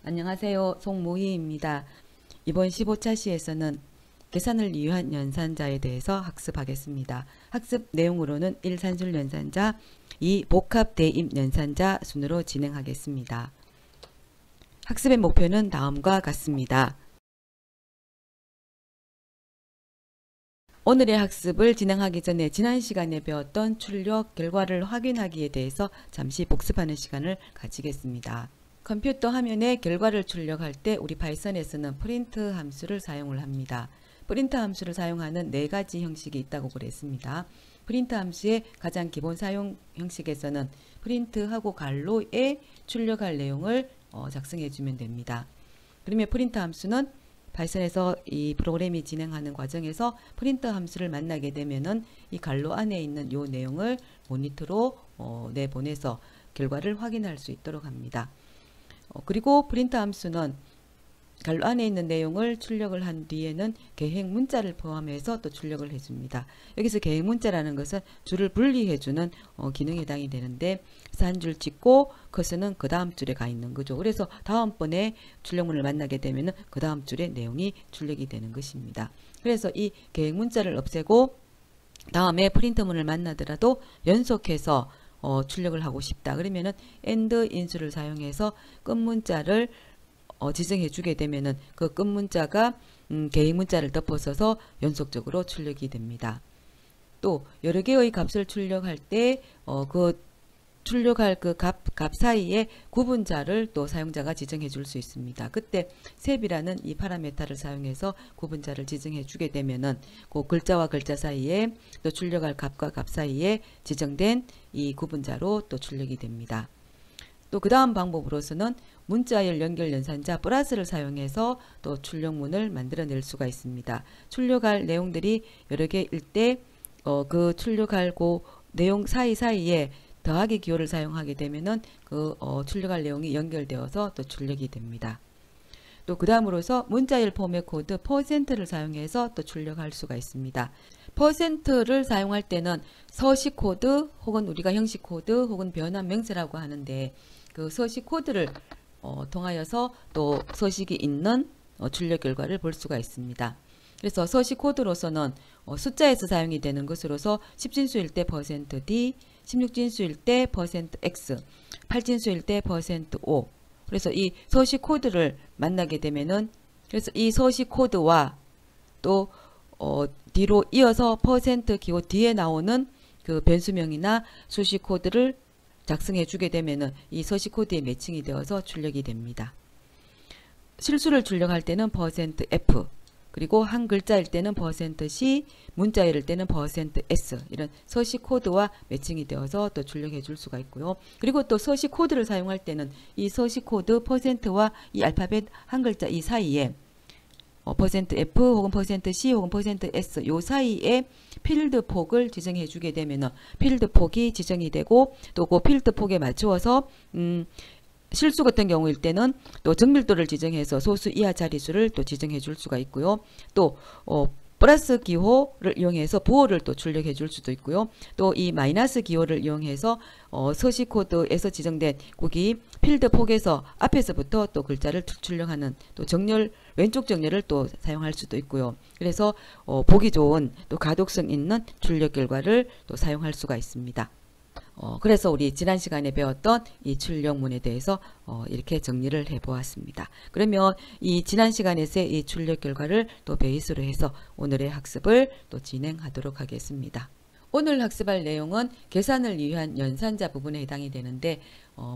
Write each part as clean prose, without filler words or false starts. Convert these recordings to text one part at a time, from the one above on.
안녕하세요. 송모희입니다. 이번 15차 시에서는 계산을 위한 연산자에 대해서 학습하겠습니다. 학습 내용으로는 1. 산술 연산자, 2. 복합 대입 연산자 순으로 진행하겠습니다. 학습의 목표는 다음과 같습니다. 오늘의 학습을 진행하기 전에 지난 시간에 배웠던 출력 결과를 확인하기에 대해서 잠시 복습하는 시간을 가지겠습니다. 컴퓨터 화면에 결과를 출력할 때 우리 파이썬에서는 프린트 함수를 사용을 합니다. 프린트 함수를 사용하는 4가지 형식이 있다고 그랬습니다. 프린트 함수의 가장 기본 사용 형식에서는 프린트하고 괄호에 출력할 내용을 작성해 주면 됩니다. 그러면 프린트 함수는 파이썬에서 이 프로그램이 진행하는 과정에서 프린트 함수를 만나게 되면은 이 괄호 안에 있는 요 내용을 모니터로 내보내서 결과를 확인할 수 있도록 합니다. 그리고 프린트 함수는 괄호 안에 있는 내용을 출력을 한 뒤에는 계획 문자를 포함해서 또 출력을 해줍니다. 여기서 계획 문자라는 것은 줄을 분리해주는 기능에 해당이 되는데, 한 줄 찍고 커서는 그 다음 줄에 가 있는 거죠. 그래서 다음번에 출력문을 만나게 되면 그 다음 줄에 내용이 출력이 되는 것입니다. 그래서 이 계획 문자를 없애고 다음에 프린트문을 만나더라도 연속해서 출력을 하고 싶다. 그러면은 AND 인수를 사용해서 끝 문자를 지정해 주게 되면은 그 끝 문자가 계획 문자를 덮어서서 연속적으로 출력이 됩니다. 또 여러 개의 값을 출력할 때 그 출력할 그 값 사이에 구분자를 또 사용자가 지정해 줄 수 있습니다. 그때 셉이라는 이 파라메타를 사용해서 구분자를 지정해 주게 되면은 그 글자와 글자 사이에 또 출력할 값과 값 사이에 지정된 이 구분자로 또 출력이 됩니다. 또 그 다음 방법으로서는 문자열 연결 연산자 플러스를 사용해서 또 출력문을 만들어낼 수가 있습니다. 출력할 내용들이 여러 개일 때 그 출력할 그 내용 사이사이에 더하기 기호를 사용하게 되면은 그 출력할 내용이 연결되어서 또 출력이 됩니다. 또 그 다음으로서 문자열 포맷 코드 %를 사용해서 또 출력할 수가 있습니다. %를 사용할 때는 서식 코드 혹은 우리가 형식 코드 혹은 변환 명세라고 하는데, 그 서식 코드를 통하여서 또 서식이 있는 출력 결과를 볼 수가 있습니다. 그래서 서식 코드로서는 숫자에서 사용이 되는 것으로서 10진수일 때 %d, 16진수일 때 %x, 8진수일 때 %o. 그래서 이 서식 코드를 만나게 되면은, 그래서 이 서식 코드와 또 뒤로 이어서 %기호 뒤에 나오는 그 변수명이나 수식 코드를 작성해 주게 되면은 이 서식 코드에 매칭이 되어서 출력이 됩니다. 실수를 출력할 때는 %f, 그리고 한 글자일 때는 %c, 문자일 때는 %s, 이런 서식 코드와 매칭이 되어서 또 출력해 줄 수가 있고요. 그리고 또 서식 코드를 사용할 때는 이 서식 코드 %와 이 알파벳 한 글자 이 사이에 %f 혹은 %c 혹은 %s 요 사이에 필드 폭을 지정해 주게 되면은 필드 폭이 지정이 되고, 또 그 필드 폭에 맞추어서 실수 같은 경우일 때는 또 정밀도를 지정해서 소수 이하 자릿수를 또 지정해 줄 수가 있고요. 또 플러스 기호를 이용해서 부호를 또 출력해 줄 수도 있고요. 또 이 마이너스 기호를 이용해서 서식 코드에서 지정된 거기 필드 폭에서 앞에서부터 또 글자를 출력하는 또 정렬, 왼쪽 정렬을 또 사용할 수도 있고요. 그래서 보기 좋은 또 가독성 있는 출력 결과를 또 사용할 수가 있습니다. 그래서 우리 지난 시간에 배웠던 이 출력문에 대해서 이렇게 정리를 해 보았습니다. 그러면 이 지난 시간에서의 이 출력 결과를 또 베이스로 해서 오늘의 학습을 또 진행하도록 하겠습니다. 오늘 학습할 내용은 계산을 위한 연산자 부분에 해당이 되는데,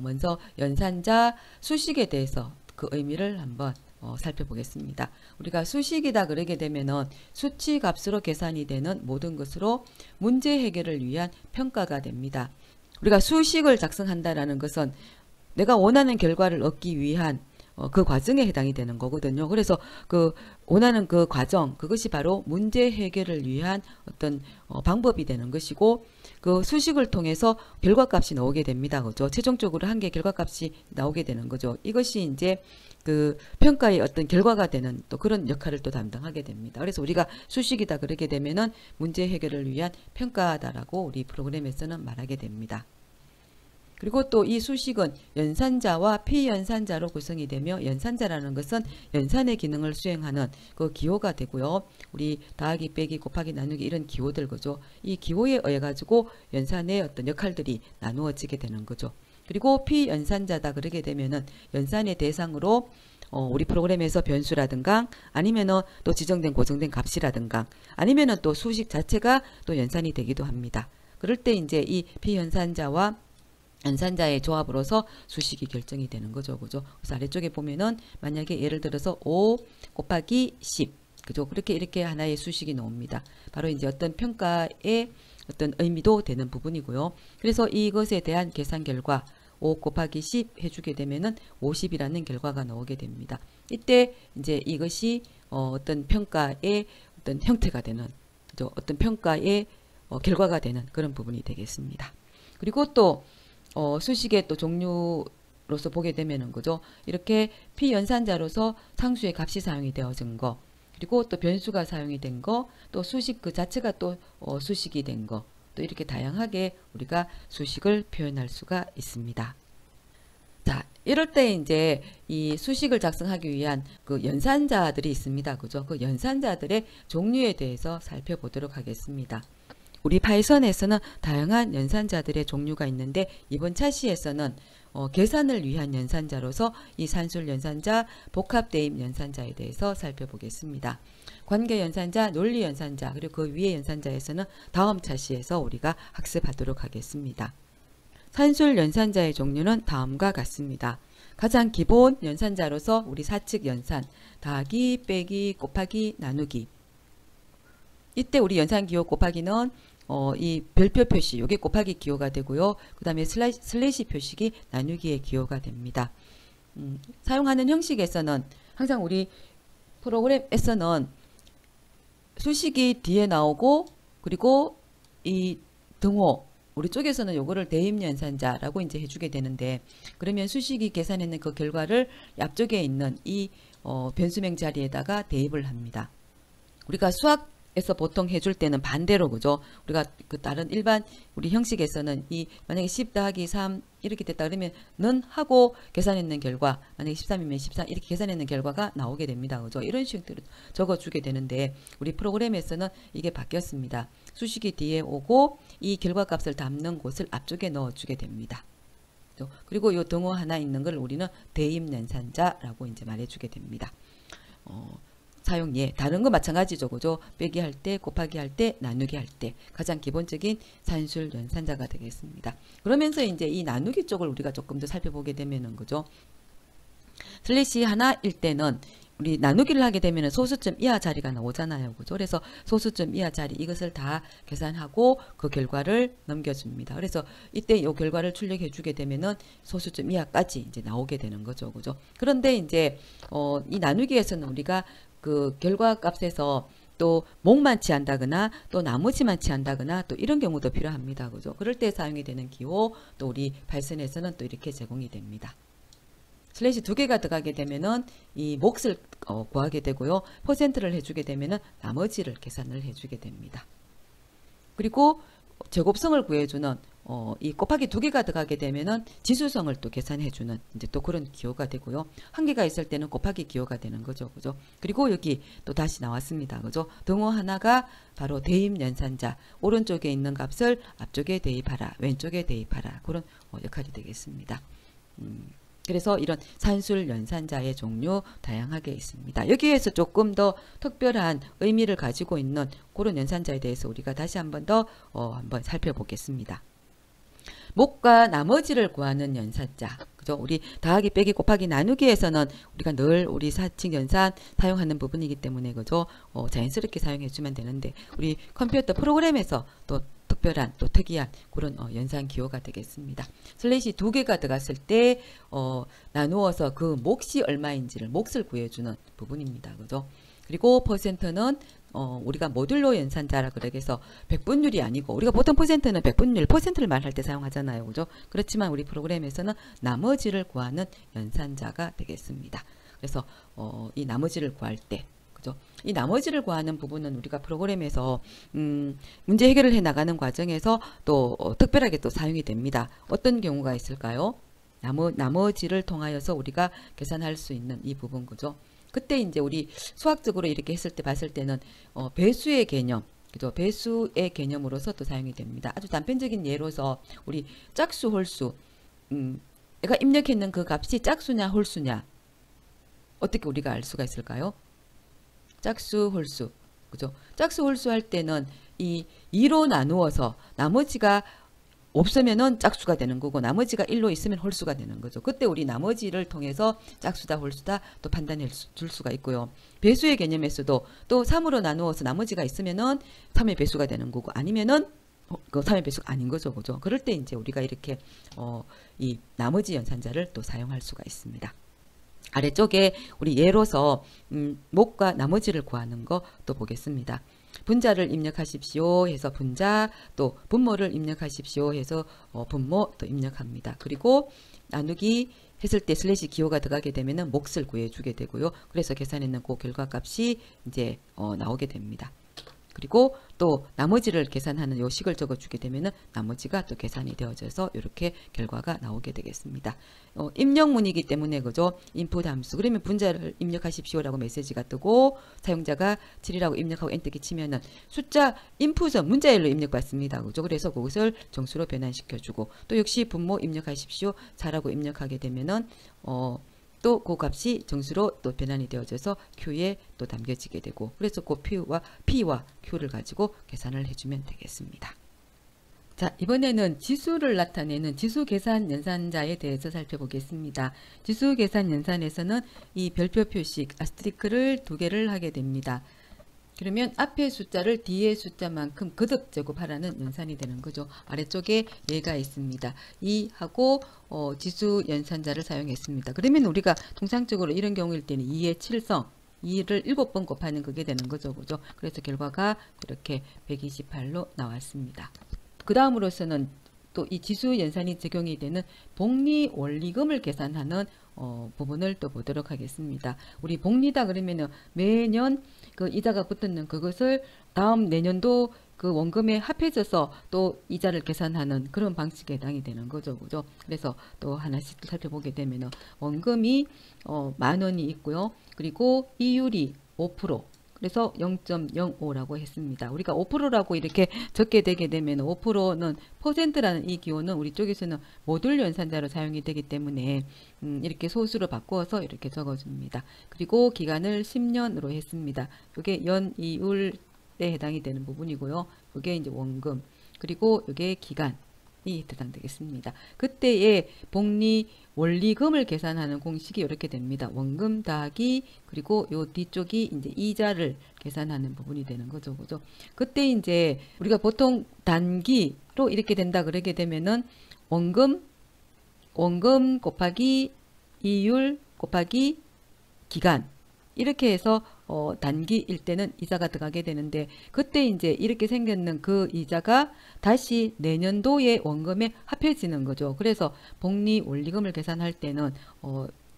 먼저 연산자 수식에 대해서 그 의미를 한번 살펴보겠습니다. 우리가 수식이다 그러게 되면은 수치 값으로 계산이 되는 모든 것으로 문제 해결을 위한 평가가 됩니다. 우리가 수식을 작성한다라는 것은 내가 원하는 결과를 얻기 위한 그 과정에 해당이 되는 거거든요. 그래서 그 원하는 그 과정, 그것이 바로 문제 해결을 위한 어떤 방법이 되는 것이고, 그 수식을 통해서 결과값이 나오게 됩니다. 그죠? 최종적으로 한 개 결과값이 나오게 되는 거죠. 이것이 이제 그 평가의 어떤 결과가 되는 또 그런 역할을 또 담당하게 됩니다. 그래서 우리가 수식이다 그러게 되면은 문제 해결을 위한 평가다라고 우리 프로그램에서는 말하게 됩니다. 그리고 또 이 수식은 연산자와 피연산자로 구성이 되며 연산자라는 것은 연산의 기능을 수행하는 그 기호가 되고요. 우리 더하기 빼기 곱하기 나누기 이런 기호들 거죠. 이 기호에 의해 가지고 연산의 어떤 역할들이 나누어지게 되는 거죠. 그리고 피연산자다 그러게 되면은 연산의 대상으로 우리 프로그램에서 변수라든가 아니면은 또 지정된 고정된 값이라든가 아니면은 또 수식 자체가 또 연산이 되기도 합니다. 그럴 때 이제 이 피연산자와 연산자의 조합으로서 수식이 결정이 되는 거죠. 그죠? 그래서 아래쪽에 보면은 만약에 예를 들어서 5 곱하기 10 그죠? 그렇게 이렇게 하나의 수식이 나옵니다. 바로 이제 어떤 평가의 어떤 의미도 되는 부분이고요. 그래서 이것에 대한 계산 결과 5 곱하기 10 해주게 되면은 50이라는 결과가 나오게 됩니다. 이때 이제 이것이 어떤 평가의 어떤 형태가 되는 그죠? 어떤 평가의 결과가 되는 그런 부분이 되겠습니다. 그리고 또 수식의 또 종류로서 보게 되면은 그죠? 이렇게 피연산자로서 상수의 값이 사용이 되어진 거, 그리고 또 변수가 사용이 된 거, 또 수식 그 자체가 또 수식이 된 거, 또 이렇게 다양하게 우리가 수식을 표현할 수가 있습니다. 자, 이럴 때 이제 이 수식을 작성하기 위한 그 연산자들이 있습니다. 그죠? 그 연산자들의 종류에 대해서 살펴보도록 하겠습니다. 우리 파이썬에서는 다양한 연산자들의 종류가 있는데 이번 차시에서는 계산을 위한 연산자로서 이 산술 연산자, 복합 대입 연산자에 대해서 살펴보겠습니다. 관계 연산자, 논리 연산자, 그리고 그 위의 연산자에서는 다음 차시에서 우리가 학습하도록 하겠습니다. 산술 연산자의 종류는 다음과 같습니다. 가장 기본 연산자로서 우리 사칙 연산, 더하기, 빼기, 곱하기, 나누기. 이때 우리 연산 기호 곱하기는 이 별표 표시, 요게 곱하기 기호가 되고요. 그 다음에 슬래시 표식이 나누기의 기호가 됩니다. 사용하는 형식에서는 항상 우리 프로그램에서는 수식이 뒤에 나오고 그리고 이 등호 우리 쪽에서는 요거를 대입 연산자라고 이제 해주게 되는데 그러면 수식이 계산했는 그 결과를 앞쪽에 있는 이 변수명 자리에다가 대입을 합니다. 우리가 수학에서 보통 해줄 때는 반대로 그죠? 우리가 그 다른 일반 우리 형식에서는 이 만약에 10 더하기 3 이렇게 됐다 그러면 는 하고 계산했는 결과 만약에 13이면 14 이렇게 계산했는 결과가 나오게 됩니다. 그죠? 이런 식으로 적어주게 되는데 우리 프로그램에서는 이게 바뀌었습니다. 수식이 뒤에 오고 이 결과값을 담는 곳을 앞쪽에 넣어주게 됩니다. 그리고 이 등호 하나 있는 걸 우리는 대입 연산자라고 이제 말해주게 됩니다. 사용예 다른 거 마찬가지죠. 그죠? 빼기 할 때, 곱하기 할 때, 나누기 할 때 가장 기본적인 산술 연산자가 되겠습니다. 그러면서 이제 이 나누기 쪽을 우리가 조금 더 살펴보게 되면은 그죠? 슬래시 하나일 때는 우리 나누기를 하게 되면 소수점 이하 자리가 나오잖아요. 그죠? 그래서 소수점 이하 자리 이것을 다 계산하고 그 결과를 넘겨줍니다. 그래서 이때 이 결과를 출력해 주게 되면은 소수점 이하까지 이제 나오게 되는 거죠. 그죠? 그런데 이제 이 나누기에서는 우리가 그 결과값에서 또 목만 취한다거나 또 나머지만 취한다거나 또 이런 경우도 필요합니다. 그죠? 그럴 때 사용이 되는 기호 또 우리 파이썬에서는 또 이렇게 제공이 됩니다. 슬래시 2개가 들어가게 되면은 이 몫을 구하게 되고요. 퍼센트를 해주게 되면은 나머지를 계산을 해주게 됩니다. 그리고 제곱성을 구해주는 이 곱하기 2개가 들어가게 되면은 지수성을 또 계산해주는 이제 또 그런 기호가 되고요. 1개가 있을 때는 곱하기 기호가 되는 거죠. 그죠? 그리고 여기 또 다시 나왔습니다. 그죠? 등호 하나가 바로 대입 연산자. 오른쪽에 있는 값을 앞쪽에 대입하라. 왼쪽에 대입하라. 그런 역할이 되겠습니다. 그래서 이런 산술 연산자의 종류 다양하게 있습니다. 여기에서 조금 더 특별한 의미를 가지고 있는 그런 연산자에 대해서 우리가 다시 한번 더 한번 살펴보겠습니다. 목과 나머지를 구하는 연산자. 그죠? 우리 더하기 빼기 곱하기 나누기에서는 우리가 늘 우리 사칙 연산 사용하는 부분이기 때문에 그죠? 자연스럽게 사용해 주면 되는데 우리 컴퓨터 프로그램에서 또 특별한 또 특이한 그런 연산 기호가 되겠습니다. 슬래시 2개가 들어갔을 때 나누어서 그 몫이 얼마인지를 몫을 구해주는 부분입니다. 그죠? 그리고 퍼센트는 우리가 모듈로 연산자라 그래서 백분율이 아니고 우리가 보통 퍼센트는 백분율 퍼센트를 말할 때 사용하잖아요. 그죠? 그렇지만 우리 프로그램에서는 나머지를 구하는 연산자가 되겠습니다. 그래서 이 나머지를 구할 때 그죠? 이 나머지를 구하는 부분은 우리가 프로그램에서 문제 해결을 해 나가는 과정에서 또 특별하게 또 사용이 됩니다. 어떤 경우가 있을까요? 나머지를 통하여서 우리가 계산할 수 있는 이 부분, 그죠? 그때 이제 우리 수학적으로 이렇게 했을 때 봤을 때는 배수의 개념, 그죠? 배수의 개념으로서 또 사용이 됩니다. 아주 단편적인 예로서 우리 짝수, 홀수, 내가 입력했는 그 값이 짝수냐 홀수냐 어떻게 우리가 알 수가 있을까요? 짝수, 홀수, 그죠? 짝수, 홀수 할 때는 이 2로 나누어서 나머지가 없으면은 짝수가 되는 거고 나머지가 1로 있으면 홀수가 되는 거죠. 그때 우리 나머지를 통해서 짝수다 홀수다 또 판단해 줄 수가 있고요. 배수의 개념에서도 또 3으로 나누어서 나머지가 있으면은 3의 배수가 되는 거고 아니면은 그 3의 배수가 아닌 거죠. 그죠? 그럴 때 이제 우리가 이렇게 이 나머지 연산자를 또 사용할 수가 있습니다. 아래쪽에 우리 예로서 목과 나머지를 구하는 거 또 보겠습니다. 분자를 입력하십시오 해서 분자, 또 분모를 입력하십시오 해서 분모 또 입력합니다. 그리고 나누기 했을 때 슬래시 기호가 들어가게 되면은 몫을 구해주게 되고요. 그래서 계산했는 그 결과값이 이제 나오게 됩니다. 그리고 또 나머지를 계산하는 요 식을 적어주게 되면은 나머지가 또 계산이 되어져서 이렇게 결과가 나오게 되겠습니다. 입력문이기 때문에 그죠? 인풋 함수. 그러면 분자를 입력하십시오라고 메시지가 뜨고 사용자가 7이라고 입력하고 엔터키 치면은 숫자 인풋은 문자열로 입력받습니다. 그죠? 그래서 그것을 정수로 변환시켜주고 또 역시 분모 입력하십시오 4라고 입력하게 되면은 또 그 값이 정수로 또 변환이 되어져서 Q에 또 담겨지게 되고 그래서 그 P와 Q를 가지고 계산을 해주면 되겠습니다. 자, 이번에는 지수를 나타내는 지수 계산 연산자에 대해서 살펴보겠습니다. 지수 계산 연산에서는 이 별표 표식 아스테리크를 2개를 하게 됩니다. 그러면 앞의 숫자를 뒤의 숫자만큼 거듭 제곱하라는 연산이 되는 거죠. 아래쪽에 예가 있습니다. 이 하고 지수 연산자를 사용했습니다. 그러면 우리가 통상적으로 이런 경우일 때는 2의 7성 2를 7번 곱하는 그게 되는 거죠. 그죠? 그래서 결과가 이렇게 128로 나왔습니다. 그 다음으로서는 또 이 지수 연산이 적용이 되는 복리 원리금을 계산하는 부분을 또 보도록 하겠습니다. 우리 복리다 그러면은 매년 그 이자가 붙는 그것을 다음 내년도 그 원금에 합해져서 또 이자를 계산하는 그런 방식에 해당이 되는 거죠. 그죠? 그래서 또 하나씩 살펴보게 되면은 원금이 10,000원이 있고요. 그리고 이율이 5%. 그래서 0.05라고 했습니다. 우리가 5%라고 이렇게 적게 되게 되면 5%는 퍼센트라는 이 기호는 우리 쪽에서는 모듈 연산자로 사용이 되기 때문에 이렇게 소수로 바꾸어서 이렇게 적어줍니다. 그리고 기간을 10년으로 했습니다. 이게 연이율에 해당이 되는 부분이고요. 이게 이제 원금 그리고 이게 기간이 해당되겠습니다. 그때의 복리 원리금을 계산하는 공식이 이렇게 됩니다. 원금 더하기 그리고 요 뒤쪽이 이제 이자를 계산하는 부분이 되는 거죠. 그죠? 그때 이제 우리가 보통 단기로 이렇게 된다 그러게 되면은 원금 곱하기 이율 곱하기 기간 이렇게 해서 단기일 때는 이자가 들어가게 되는데 그때 이제 이렇게 생겼는 그 이자가 다시 내년도의 원금에 합해지는 거죠. 그래서 복리 원리금을 계산할 때는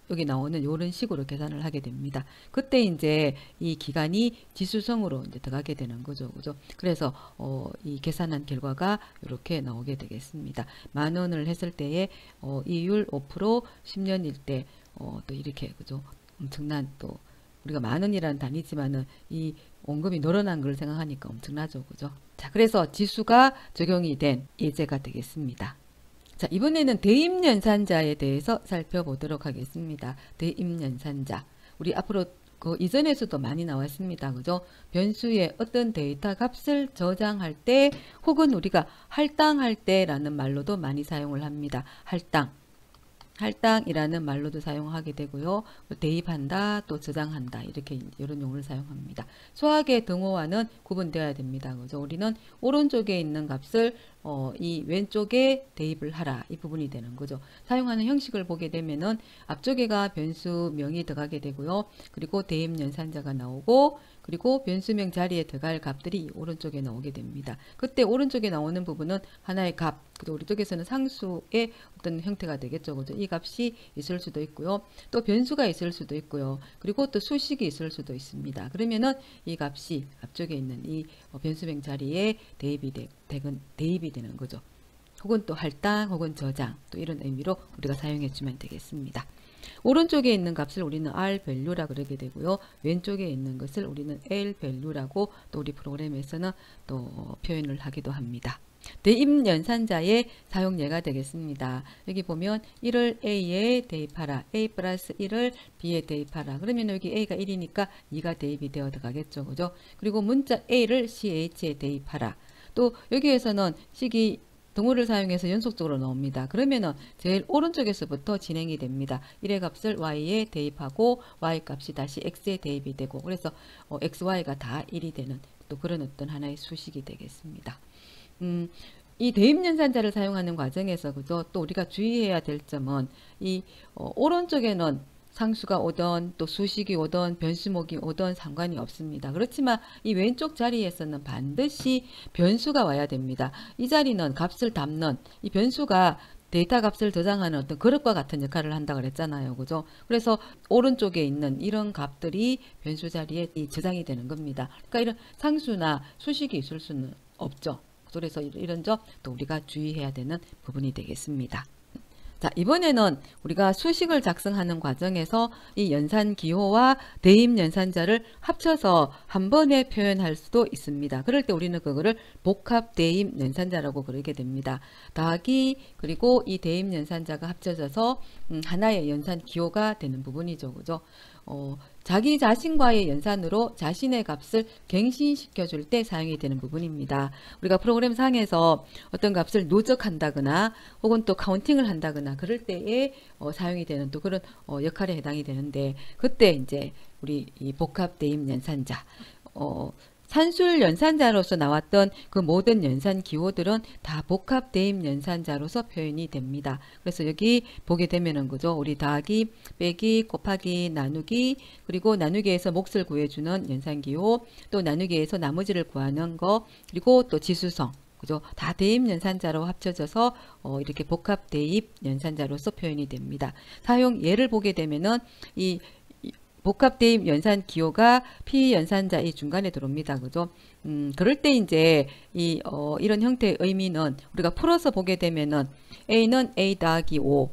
여기 나오는 이런 식으로 계산을 하게 됩니다. 그때 이제 이 기간이 지수성으로 이제 들어가게 되는 거죠. 그죠? 그래서 이 계산한 결과가 이렇게 나오게 되겠습니다. 10,000원을 했을 때에 이율 5% 10년일 때 또 이렇게 그죠? 엄청난 또 우리가 10,000원이라는 단위지만은 이 원금이 늘어난 걸 생각하니까 엄청나죠. 그죠? 자, 그래서 지수가 적용이 된 예제가 되겠습니다. 자, 이번에는 대입연산자에 대해서 살펴보도록 하겠습니다. 대입연산자. 우리 앞으로 그 이전에서도 많이 나왔습니다. 그죠? 변수의 어떤 데이터 값을 저장할 때 혹은 우리가 할당할 때라는 말로도 많이 사용을 합니다. 할당이라는 말로도 사용하게 되고요. 대입한다, 또 저장한다 이렇게 이런 용어를 사용합니다. 수학의 등호와는 구분되어야 됩니다. 그죠? 우리는 오른쪽에 있는 값을 이 왼쪽에 대입을 하라 이 부분이 되는 거죠. 사용하는 형식을 보게 되면은 앞쪽에가 변수명이 들어가게 되고요. 그리고 대입 연산자가 나오고 그리고 변수명 자리에 들어갈 값들이 오른쪽에 나오게 됩니다. 그때 오른쪽에 나오는 부분은 하나의 값, 그리고 우리 쪽에서는 상수의 어떤 형태가 되겠죠. 그죠? 이 값이 있을 수도 있고요. 또 변수가 있을 수도 있고요. 그리고 또 수식이 있을 수도 있습니다. 그러면은 이 값이 앞쪽에 있는 이 변수명 자리에 대입이 되는 거죠. 혹은 또 할당 혹은 저장 또 이런 의미로 우리가 사용해 주면 되겠습니다. 오른쪽에 있는 값을 우리는 R value라 그러게 되고요. 왼쪽에 있는 것을 우리는 L value라고 또 우리 프로그램에서는 또 표현을 하기도 합니다. 대입 연산자의 사용예가 되겠습니다. 여기 보면 1을 A에 대입하라. A 플러스 1을 B에 대입하라. 그러면 여기 A가 1이니까 2가 대입이 되어 들어가겠죠. 그죠? 그리고 문자 A를 CH에 대입하라. 또 여기에서는 식이 등호를 사용해서 연속적으로 나옵니다. 그러면은 제일 오른쪽에서부터 진행이 됩니다. 1의 값을 y에 대입하고 y 값이 다시 x에 대입이 되고 그래서 xy가 다 1이 되는 또 그런 어떤 하나의 수식이 되겠습니다. 이 대입 연산자를 사용하는 과정에서 그죠? 또 우리가 주의해야 될 점은 이 오른쪽에는 상수가 오던 또 수식이 오던 변수목이 오던 상관이 없습니다. 그렇지만 이 왼쪽 자리에서는 반드시 변수가 와야 됩니다. 이 자리는 값을 담는 이 변수가 데이터 값을 저장하는 어떤 그릇과 같은 역할을 한다 그랬잖아요. 그죠? 그래서 오른쪽에 있는 이런 값들이 변수 자리에 저장이 되는 겁니다. 그러니까 이런 상수나 수식이 있을 수는 없죠. 그래서 이런 점 또 우리가 주의해야 되는 부분이 되겠습니다. 자, 이번에는 우리가 수식을 작성하는 과정에서 이 연산 기호와 대입 연산자를 합쳐서 한 번에 표현할 수도 있습니다. 그럴 때 우리는 그거를 복합 대입 연산자라고 그러게 됩니다. 더하기 그리고 이 대입 연산자가 합쳐져서 하나의 연산 기호가 되는 부분이죠. 그죠? 자기 자신과의 연산으로 자신의 값을 갱신시켜 줄 때 사용이 되는 부분입니다. 우리가 프로그램 상에서 어떤 값을 누적한다거나 혹은 또 카운팅을 한다거나 그럴 때에 사용이 되는 또 그런 역할에 해당이 되는데 그때 이제 우리 이 복합 대입 연산자 산술 연산자로서 나왔던 그 모든 연산 기호들은 다 복합 대입 연산자로서 표현이 됩니다. 그래서 여기 보게 되면은 그죠? 우리 더하기, 빼기, 곱하기, 나누기, 그리고 나누기에서 몫을 구해주는 연산 기호, 또 나누기에서 나머지를 구하는 거, 그리고 또 지수성. 그죠? 다 대입 연산자로 합쳐져서 이렇게 복합 대입 연산자로서 표현이 됩니다. 사용 예를 보게 되면은 이 복합 대입 연산 기호가 P 연산자 이 중간에 들어옵니다. 그죠? 그럴 때 이제 이런 형태의 의미는 우리가 풀어서 보게 되면은 A는 A 더하기 5.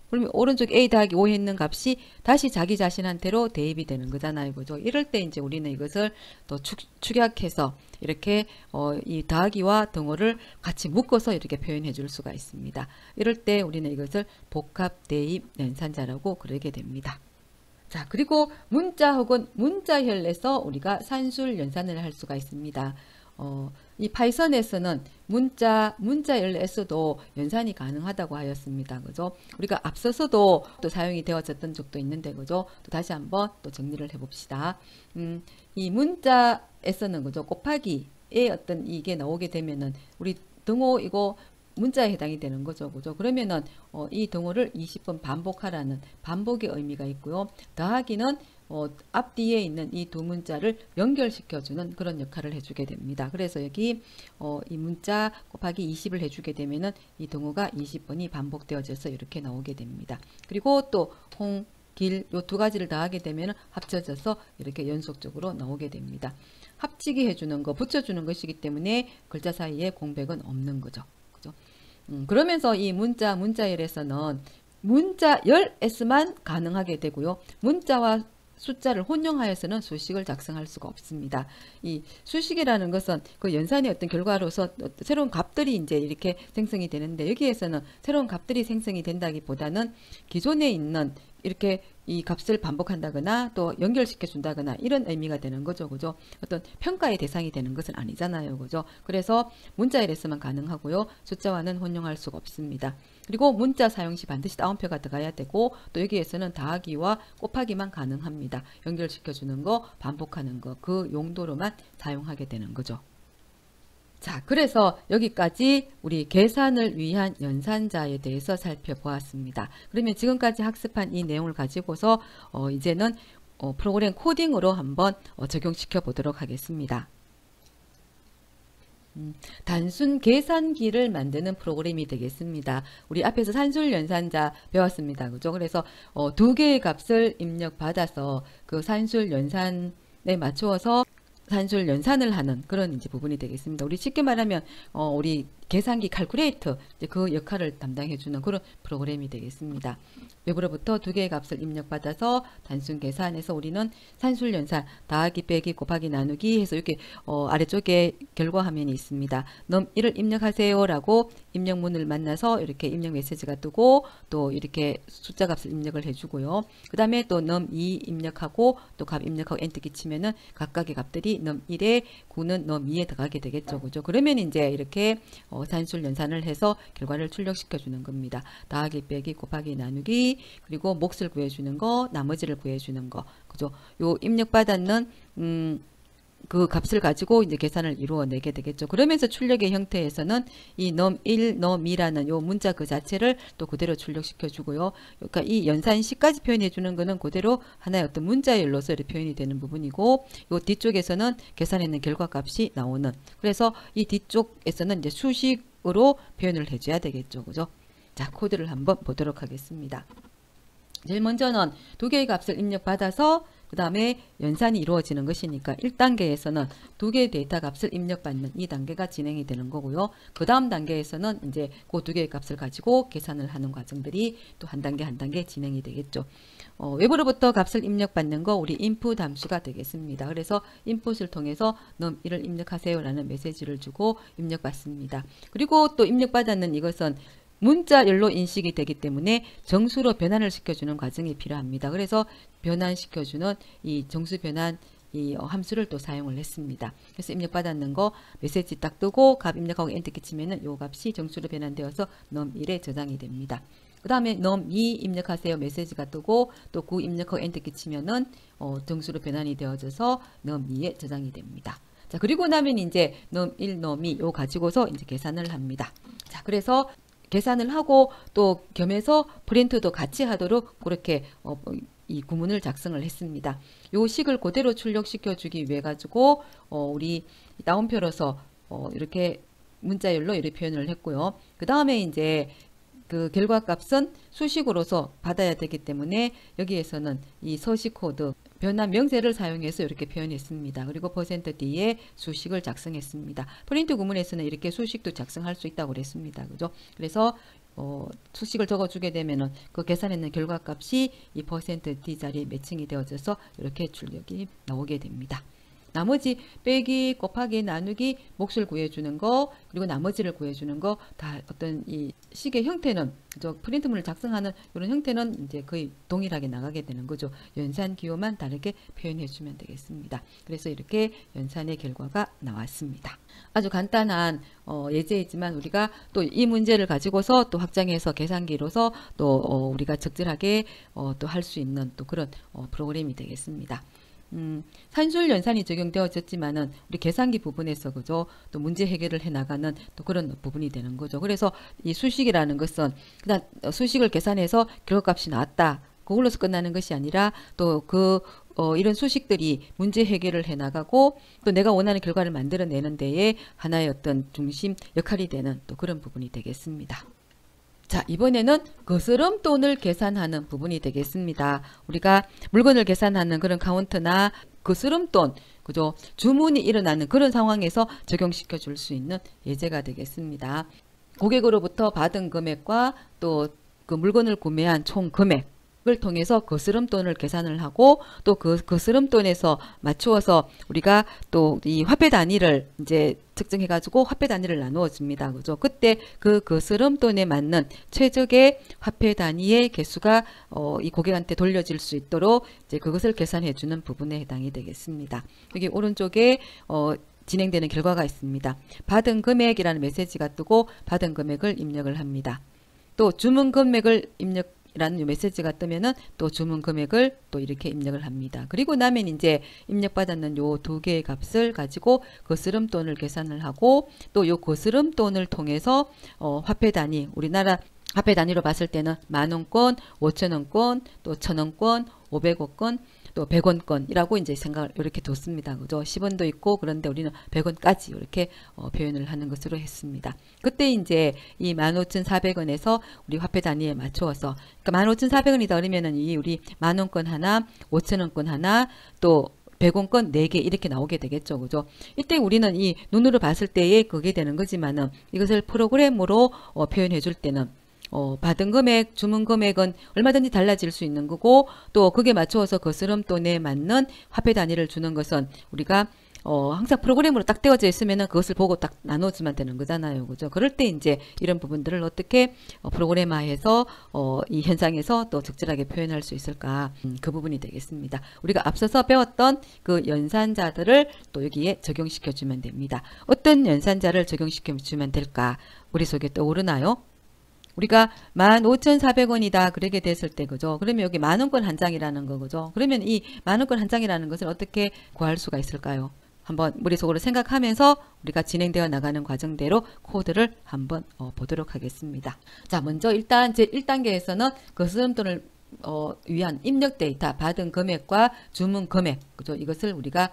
그러면 오른쪽 A 더하기 5 했는 값이 다시 자기 자신한테로 대입이 되는 거잖아요. 그죠? 이럴 때 이제 우리는 이것을 또 축약해서 이렇게 이 더하기와 등호를 같이 묶어서 이렇게 표현해 줄 수가 있습니다. 이럴 때 우리는 이것을 복합 대입 연산자라고 그러게 됩니다. 자, 그리고 문자 혹은 문자열에서 우리가 산술 연산을 할 수가 있습니다. 이 파이썬에서는 문자열에서도 연산이 가능하다고 하였습니다. 그죠? 우리가 앞서서도 또 사용이 되어졌던 적도 있는데, 그죠? 또 다시 한번 또 정리를 해봅시다. 이 문자에서는, 그죠? 곱하기에 어떤 이게 나오게 되면은 우리 등호 이거 문자에 해당이 되는 거죠. 그죠? 그러면은 이 등호를 20번 반복하라는 반복의 의미가 있고요. 더하기는 앞뒤에 있는 이 두 문자를 연결시켜주는 그런 역할을 해주게 됩니다. 그래서 여기 이 문자 곱하기 20을 해주게 되면은 이 등호가 20번이 반복되어져서 이렇게 나오게 됩니다. 그리고 또 홍, 길, 요 두 가지를 더하게 되면 합쳐져서 이렇게 연속적으로 나오게 됩니다. 합치기 해주는 거, 붙여주는 것이기 때문에 글자 사이에 공백은 없는 거죠. 그러면서 이 문자열에서는 문자열 S만 가능하게 되고요. 문자와 숫자를 혼용하여서는 수식을 작성할 수가 없습니다. 이 수식이라는 것은 그 연산의 어떤 결과로서 새로운 값들이 이제 이렇게 생성이 되는데 여기에서는 새로운 값들이 생성이 된다기보다는 기존에 있는 이렇게 이 값을 반복한다거나 또 연결시켜 준다거나 이런 의미가 되는 거죠. 그죠? 어떤 평가의 대상이 되는 것은 아니잖아요. 그죠? 그래서 문자열에서만 가능하고요. 숫자와는 혼용할 수가 없습니다. 그리고 문자 사용 시 반드시 따옴표가 들어가야 되고 또 여기에서는 더하기와 곱하기만 가능합니다. 연결시켜 주는 거, 반복하는 거, 그 용도로만 사용하게 되는 거죠. 자, 그래서 여기까지 우리 계산을 위한 연산자에 대해서 살펴보았습니다. 그러면 지금까지 학습한 이 내용을 가지고서 이제는 프로그램 코딩으로 한번 적용시켜 보도록 하겠습니다. 단순 계산기를 만드는 프로그램이 되겠습니다. 우리 앞에서 산술 연산자 배웠습니다. 그죠? 그래서 두 개의 값을 입력받아서 그 산술 연산에 맞추어서 산술 연산을 하는 그런 이제 부분이 되겠습니다. 우리 쉽게 말하면 우리 계산기 칼큘레이터 그 역할을 담당해주는 그런 프로그램이 되겠습니다. 외부로부터 두 개의 값을 입력받아서 단순 계산해서 우리는 산술 연산 더하기 빼기 곱하기 나누기 해서 이렇게 아래쪽에 결과 화면이 있습니다. 넘 1을 입력하세요 라고 입력문을 만나서 이렇게 입력 메시지가 뜨고 또 이렇게 숫자 값을 입력을 해주고요. 그 다음에 또 넘 2 입력하고 또 값 입력하고 엔터 키치면은 각각의 값들이 넘 1에 9는 넘 2에 들어가게 되겠죠. 그죠? 그러면 이제 이렇게 산술 연산을 해서 결과를 출력시켜 주는 겁니다. 더하기 빼기 곱하기 나누기 그리고 몫을 구해주는 거 나머지를 구해주는 거 그죠? 요 입력받았는 그 값을 가지고 이제 계산을 이루어내게 되겠죠. 그러면서 출력의 형태에서는 이 num1, num2라는 요 문자 그 자체를 또 그대로 출력시켜 주고요. 그러니까 이 연산식까지 표현해 주는 거는 그대로 하나의 어떤 문자열로서 이렇게 표현이 되는 부분이고 요 뒤쪽에서는 계산했는 결과 값이 나오는 그래서 이 뒤쪽에서는 이제 수식으로 표현을 해줘야 되겠죠. 그죠? 자, 코드를 한번 보도록 하겠습니다. 제일 먼저는 두 개의 값을 입력받아서 그 다음에 연산이 이루어지는 것이니까 1단계에서는 두 개의 데이터 값을 입력받는 이 단계가 진행이 되는 거고요. 그 다음 단계에서는 이제 그 두 개의 값을 가지고 계산을 하는 과정들이 또 한 단계 한 단계 진행이 되겠죠. 외부로부터 값을 입력받는 거 우리 input 함수가 되겠습니다. 그래서 input을 통해서 num1을 입력하세요 라는 메시지를 주고 입력받습니다. 그리고 또 입력받았는 이것은 문자열로 인식이 되기 때문에 정수로 변환을 시켜주는 과정이 필요합니다. 그래서 변환시켜주는 이 정수 변환 이 함수를 또 사용을 했습니다. 그래서 입력받았는 거 메시지 딱 뜨고 값 입력하고 엔터 키치면은 요 값이 정수로 변환되어서 num1에 저장이 됩니다. 그 다음에 num2 입력하세요 메시지가 뜨고 또 9 입력하고 엔터 키치면은 정수로 변환이 되어져서 num2에 저장이 됩니다. 자, 그리고 나면 이제 num1, num2 요 가지고서 이제 계산을 합니다. 자, 그래서 계산을 하고 또 겸해서 프린트도 같이 하도록 그렇게 이 구문을 작성을 했습니다. 요 식을 그대로 출력시켜 주기 위해 가지고 우리 다운표로서 이렇게 문자열로 이렇게 표현을 했고요. 그 다음에 이제 그 결과값은 수식으로서 받아야 되기 때문에 여기에서는 이 서식 코드 변환 명세를 사용해서 이렇게 표현했습니다. 그리고 %D에 수식을 작성했습니다. 프린트 구문에서는 이렇게 수식도 작성할 수 있다고 그랬습니다. 그죠? 그래서 수식을 적어주게 되면은 그 계산했는 결과값이 이 %D 자리에 매칭이 되어져서 이렇게 출력이 나오게 됩니다. 나머지 빼기 곱하기 나누기 몫을 구해주는 거 그리고 나머지를 구해주는 거 다 어떤 이 식의 형태는 그죠? 프린트문을 작성하는 이런 형태는 이제 거의 동일하게 나가게 되는 거죠. 연산 기호만 다르게 표현해 주면 되겠습니다. 그래서 이렇게 연산의 결과가 나왔습니다. 아주 간단한 예제이지만 우리가 또 이 문제를 가지고서 또 확장해서 계산기로서 또 우리가 적절하게 또 할 수 있는 또 그런 프로그램이 되겠습니다. 산술 연산이 적용되어졌지만은 우리 계산기 부분에서 그죠 또 문제 해결을 해 나가는 또 그런 부분이 되는 거죠. 그래서 이 수식이라는 것은 그냥 수식을 계산해서 결과값이 나왔다 그걸로서 끝나는 것이 아니라 또 이런 수식들이 문제 해결을 해 나가고 또 내가 원하는 결과를 만들어내는 데에 하나의 어떤 중심 역할이 되는 또 그런 부분이 되겠습니다. 자, 이번에는 거스름돈을 계산하는 부분이 되겠습니다. 우리가 물건을 계산하는 그런 카운트나 거스름돈, 그죠? 주문이 일어나는 그런 상황에서 적용시켜 줄 수 있는 예제가 되겠습니다. 고객으로부터 받은 금액과 또 그 물건을 구매한 총 금액을 통해서 거스름돈을 계산을 하고 또 그 거스름돈에서 맞추어서 우리가 또 이 화폐 단위를 이제 측정해 가지고 화폐 단위를 나누어 줍니다. 그죠? 그때 그 거스름돈에 맞는 최적의 화폐 단위의 개수가 이 고객한테 돌려질 수 있도록 이제 그것을 계산해 주는 부분에 해당이 되겠습니다. 여기 오른쪽에 진행되는 결과가 있습니다. 받은 금액이라는 메시지가 뜨고 받은 금액을 입력을 합니다. 또 주문 금액을 라는 요 메시지가 뜨면은 또 주문 금액을 또 이렇게 입력을 합니다. 그리고 나면 이제 입력받았는 요 두 개의 값을 가지고 거스름돈을 계산을 하고 또 요 거스름돈을 통해서 화폐 단위, 우리나라 화폐 단위로 봤을 때는 만원권, 5천원권, 또 1,000원권, 500원권, 또 100원권이라고 이제 생각을 이렇게 뒀습니다. 그죠? 10원도 있고 그런데 우리는 100원까지 이렇게 표현을 하는 것으로 했습니다. 그때 이제 이 15,400원에서 우리 화폐 단위에 맞추어서 그러니까 15,400원이다 그러면은 이 우리 만원권 하나, 5천원권 하나, 또 100원권 4개 이렇게 나오게 되겠죠. 그죠? 이때 우리는 이 눈으로 봤을 때에 그게 되는 거지만은 이것을 프로그램으로 표현해 줄 때는 받은 금액, 주문 금액은 얼마든지 달라질 수 있는 거고 또 그게 맞추어서 거스름돈에 맞는 화폐 단위를 주는 것은 우리가 항상 프로그램으로 딱 떼어져 있으면은 그것을 보고 딱 나눠주면 되는 거잖아요. 그죠? 그럴 때 이제 이런 부분들을 어떻게 프로그램화해서 이 현상에서 또 적절하게 표현할 수 있을까? 그 부분이 되겠습니다. 우리가 앞서서 배웠던 그 연산자들을 또 여기에 적용시켜 주면 됩니다. 어떤 연산자를 적용시켜 주면 될까? 우리 속에 떠오르나요? 우리가 15,400원이다 그러게 됐을 때 그죠? 그러면 여기 만원권 한 장이라는 거 그죠? 그러면 이 만원권 한 장이라는 것을 어떻게 구할 수가 있을까요? 한번 머릿속으로 생각하면서 우리가 진행되어 나가는 과정대로 코드를 한번 보도록 하겠습니다. 자, 먼저 일단 제 1단계에서는 거스름돈을 위한 입력 데이터 받은 금액과 주문 금액 그죠? 이것을 우리가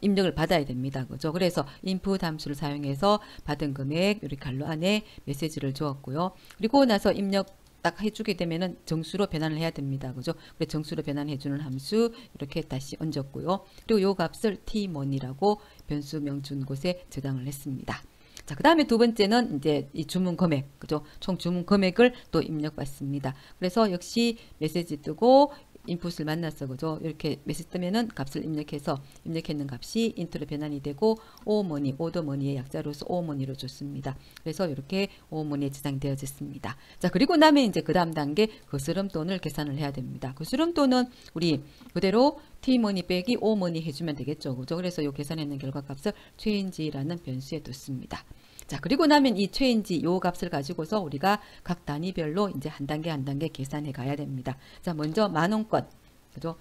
입력을 받아야 됩니다. 그죠? 그래서 input 함수를 사용해서 받은 금액 이렇게 괄호 안에 메시지를 주었고요. 그리고 나서 입력 딱 해주게 되면은 정수로 변환을 해야 됩니다. 그죠? 그래서 정수로 변환해주는 함수 이렇게 다시 얹었고요. 그리고 요 값을 tmoney라고 변수명 준 곳에 저장을 했습니다. 자, 그 다음에 두 번째는 이제 이 주문 금액, 그죠? 총 주문 금액을 또 입력받습니다. 그래서 역시 메시지 뜨고 인풋을 만났어, 그죠? 이렇게 메시지 뜨면은 값을 입력했는 값이 인트로 변환이 되고 오머니, 오더머니의 약자로서 오머니로 줬습니다. 그래서 이렇게 오머니에 저장되어졌습니다. 자, 그리고 나면 이제 그 다음 단계 거스름돈을 계산을 해야 됩니다. 거스름돈은 우리 그대로 tmoney 빼기 omoney 해주면 되겠죠, 그죠? 그래서 이 계산했는 결과값을 change라는 변수에 뒀습니다. 자, 그리고 나면 이 change 요 값을 가지고서 우리가 각 단위별로 이제 한 단계 한 단계 계산해 가야 됩니다. 자, 먼저 만원권. 그죠?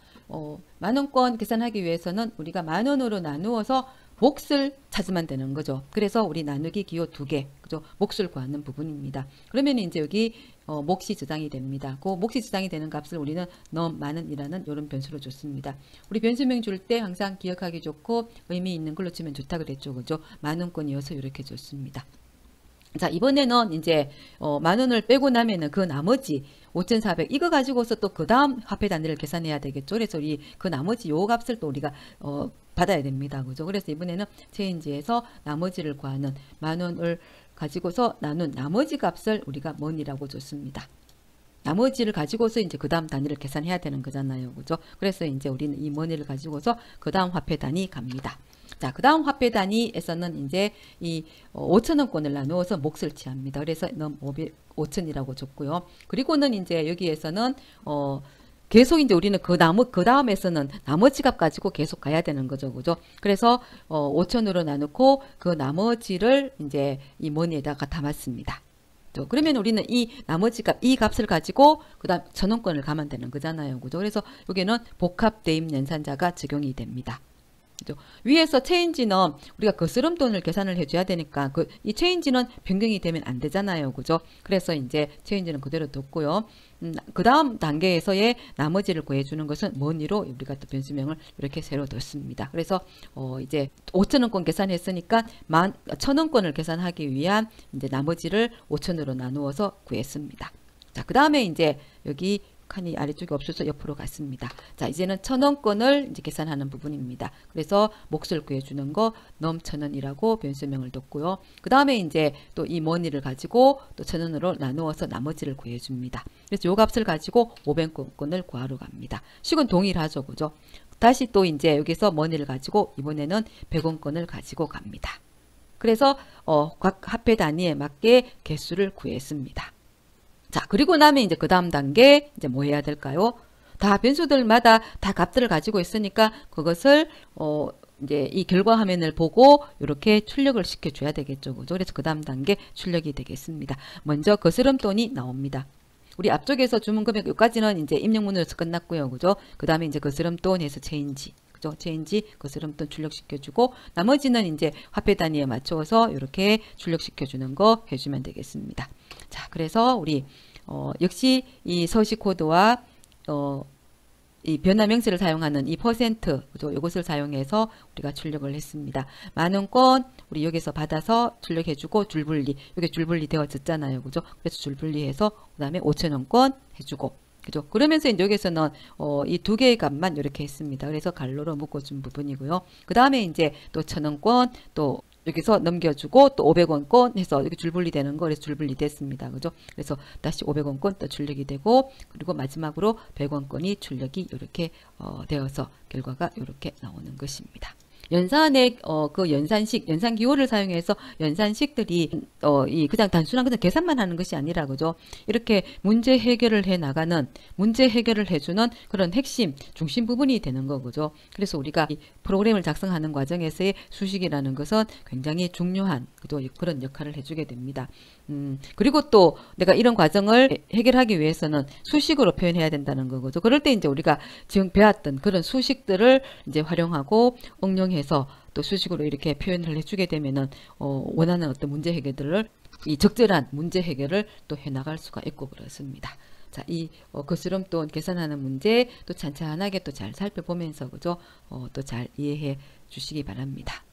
만원권 계산하기 위해서는 우리가 만원으로 나누어서 몫을 찾으면 되는 거죠. 그래서 우리 나누기 기호 2개, 그죠? 몫을 구하는 부분입니다. 그러면 이제 여기 몫이 저장이 됩니다. 그 몫이 저장이 되는 값을 우리는 만원이라는 이런 변수로 줬습니다. 우리 변수명 줄 때 항상 기억하기 좋고 의미 있는 걸로 치면 좋다 그랬죠, 그죠? 만원권이어서 이렇게 줬습니다. 자, 이번에는 이제 만원을 빼고 나면은 그 나머지 5,400 이거 가지고서 또 그 다음 화폐 단위를 계산해야 되겠죠. 그래서 그 나머지 요 값을 또 우리가 받아야 됩니다. 그죠? 그래서 이번에는 체인지에서 나머지를 구하는 만원을 가지고서 나눈 나머지 값을 우리가 money라고 줬습니다. 나머지를 가지고서 이제 그 다음 단위를 계산해야 되는 거잖아요. 그죠? 그래서 이제 우리는 이 money를 가지고서 그 다음 화폐 단위 갑니다. 자, 그 다음 화폐 단위에서는 이제 이 5,000원권을 나누어서 몫을 취합니다. 그래서 5,000이라고 줬고요. 그리고는 이제 여기에서는 계속 이제 우리는 그 다음에서는 나머지 값 가지고 계속 가야 되는 거죠. 그죠? 그래서 5,000으로 나누고 그 나머지를 이제 이 money에다가 담았습니다. 그러면 우리는 이 나머지 값, 이 값을 가지고 그 다음 1,000원권을 가면 되는 거잖아요. 그죠? 그래서 여기는 복합 대입 연산자가 적용이 됩니다. 그죠? 위에서 체인지는 우리가 거스름돈을 계산을 해줘야 되니까 이 체인지는 변경이 되면 안 되잖아요. 그죠? 그래서 이제 체인지는 그대로 뒀고요. 그 다음 단계에서의 나머지를 구해주는 것은 money로 우리가 또 변수명을 이렇게 새로 뒀습니다. 그래서 이제 5,000원권 계산했으니까 1,000원권을 계산하기 위한 이제 나머지를 5,000으로 나누어서 구했습니다. 자, 그 다음에 이제 여기 칸이 아래쪽에 없어서 옆으로 갔습니다. 자, 이제는 1,000원권을 이제 계산하는 부분입니다. 그래서 몫을 구해주는 거 넘 1,000원이라고 변수명을 뒀고요. 그 다음에 이제 또 이 money를 가지고 또 1,000원으로 나누어서 나머지를 구해줍니다. 그래서 요 값을 가지고 500원권을 구하러 갑니다. 식은 동일하죠, 그죠? 다시 또 이제 여기서 money를 가지고 이번에는 100원권을 가지고 갑니다. 그래서 각 화폐 단위에 맞게 개수를 구했습니다. 자, 그리고 나면 이제 그 다음 단계 이제 뭐 해야 될까요? 다 변수들마다 다 값들을 가지고 있으니까 그것을 이제 이 결과 화면을 보고 이렇게 출력을 시켜줘야 되겠죠. 그죠? 그래서 그 다음 단계 출력이 되겠습니다. 먼저 거스름돈이 나옵니다. 우리 앞쪽에서 주문 금액 여기까지는 이제 입력문으로서 끝났고요. 그죠? 그 다음에 이제 거스름돈 해서 체인지. 그죠? 체인지 거스름돈 출력시켜주고 나머지는 이제 화폐 단위에 맞춰서 이렇게 출력시켜주는 거 해주면 되겠습니다. 자, 그래서 우리 역시 이 서식 코드와 이 변화 명세를 사용하는 이 퍼센트, 그죠? 이것을 사용해서 우리가 출력을 했습니다. 만원권 우리 여기서 받아서 출력해주고 줄분리, 여기 줄분리 되어졌잖아요, 그죠? 그래서 줄분리해서 그 다음에 5,000원권 해주고, 그죠? 그러면서 이제 여기서는 이 두 개의 값만 이렇게 했습니다. 그래서 갈로로 묶어준 부분이고요. 그 다음에 이제 또 1,000원권 또 여기서 넘겨주고 또 500원권 해서 여기 줄분리 되는 거, 그래서 줄분리 됐습니다. 그죠? 그래서 다시 500원권 또 출력이 되고, 그리고 마지막으로 100원권이 출력이 이렇게 되어서 결과가 이렇게 나오는 것입니다. 연산의 그 연산식, 연산기호를 사용해서 연산식들이 그냥 단순한 그냥 계산만 하는 것이 아니라, 그죠? 이렇게 문제 해결을 해 나가는, 문제 해결을 해주는 그런 핵심, 중심 부분이 되는 거죠. 그래서 우리가 이 프로그램을 작성하는 과정에서의 수식이라는 것은 굉장히 중요한, 그죠? 그런 역할을 해주게 됩니다. 그리고 또 내가 이런 과정을 해결하기 위해서는 수식으로 표현해야 된다는 거죠. 그럴 때 이제 우리가 지금 배웠던 그런 수식들을 이제 활용하고 응용해서 또 수식으로 이렇게 표현을 해주게 되면은 원하는 어떤 문제 해결들을, 이 적절한 문제 해결을 또 해나갈 수가 있고 그렇습니다. 자, 이 거스름돈 계산하는 문제 또 찬찬하게 또 잘 살펴보면서, 그죠? 또 잘 이해해 주시기 바랍니다.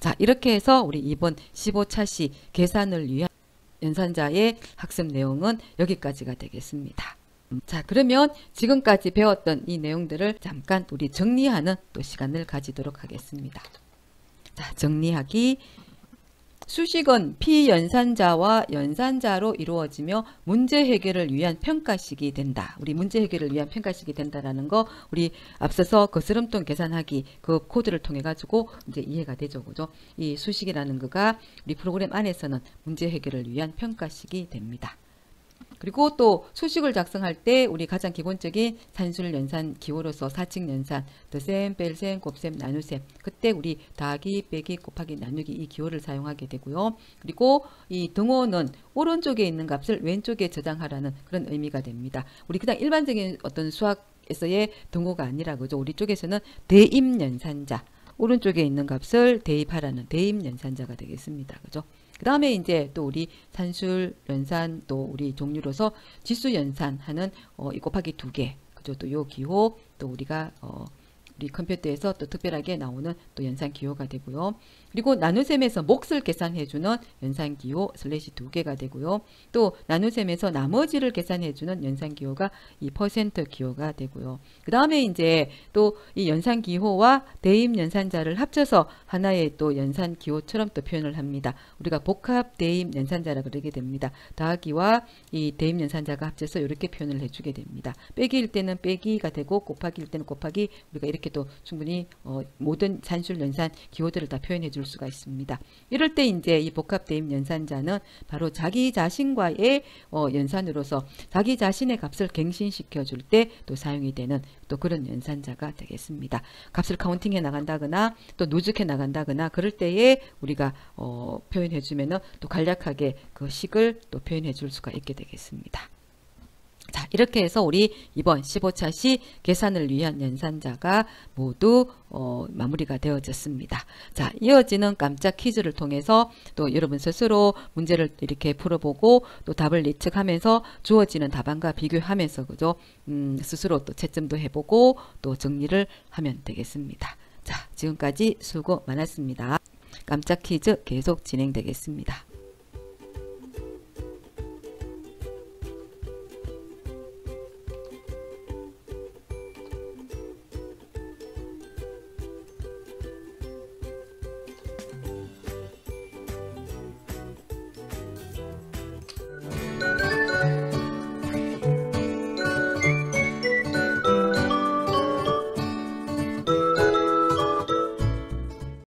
자, 이렇게 해서 우리 이번 15차시 계산을 위한 연산자의 학습 내용은 여기까지가 되겠습니다. 자, 그러면 지금까지 배웠던 이 내용들을 잠깐 우리 정리하는 또 시간을 가지도록 하겠습니다. 자, 정리하기. 수식은 피연산자와 연산자로 이루어지며 문제 해결을 위한 평가식이 된다. 우리 문제 해결을 위한 평가식이 된다라는 거 우리 앞서서 거스름돈 계산하기 그 코드를 통해 가지고 이제 이해가 되죠, 그죠? 이 수식이라는 거가 우리 프로그램 안에서는 문제 해결을 위한 평가식이 됩니다. 그리고 또 수식을 작성할 때 우리 가장 기본적인 산술 연산 기호로서 사칙 연산, 덧셈, 뺄셈, 곱셈, 나눗셈, 그때 우리 더하기, 빼기, 곱하기, 나누기 이 기호를 사용하게 되고요. 그리고 이 등호는 오른쪽에 있는 값을 왼쪽에 저장하라는 그런 의미가 됩니다. 우리 그냥 일반적인 어떤 수학에서의 등호가 아니라, 그죠? 우리 쪽에서는 대입 연산자, 오른쪽에 있는 값을 대입하라는 대입 연산자가 되겠습니다. 그죠? 그 다음에 이제 또 우리 산술 연산 또 우리 종류로서 지수 연산하는 이 곱하기 2개, 그죠? 또 요 기호 또 우리가 우리 컴퓨터에서 또 특별하게 나오는 또 연산 기호가 되고요. 그리고 나눗셈에서 몫을 계산해주는 연산 기호 슬래시 2개가 되고요. 또 나눗셈에서 나머지를 계산해주는 연산 기호가 이 퍼센트 기호가 되고요. 그 다음에 이제 또 이 연산 기호와 대입 연산자를 합쳐서 하나의 또 연산 기호처럼 또 표현을 합니다. 우리가 복합 대입 연산자라 그러게 됩니다. 더하기와 이 대입 연산자가 합쳐서 이렇게 표현을 해주게 됩니다. 빼기일 때는 빼기가 되고 곱하기일 때는 곱하기, 우리가 이렇게 또 충분히 모든 산술 연산 기호들을 다 표현해 줄 수가 있습니다. 이럴 때 이제 이 복합 대입 연산자는 바로 자기 자신과의 연산으로서 자기 자신의 값을 갱신시켜 줄 때 또 사용이 되는 또 그런 연산자가 되겠습니다. 값을 카운팅해 나간다거나 또 누적해 나간다거나 그럴 때에 우리가 표현해 주면은 또 간략하게 그 식을 또 표현해 줄 수가 있게 되겠습니다. 자, 이렇게 해서 우리 이번 15차시 계산을 위한 연산자가 모두 마무리가 되어졌습니다. 자, 이어지는 깜짝 퀴즈를 통해서 또 여러분 스스로 문제를 이렇게 풀어보고 또 답을 예측하면서 주어지는 답안과 비교하면서, 그죠? 스스로 또 채점도 해보고 또 정리를 하면 되겠습니다. 자, 지금까지 수고 많았습니다. 깜짝 퀴즈 계속 진행되겠습니다.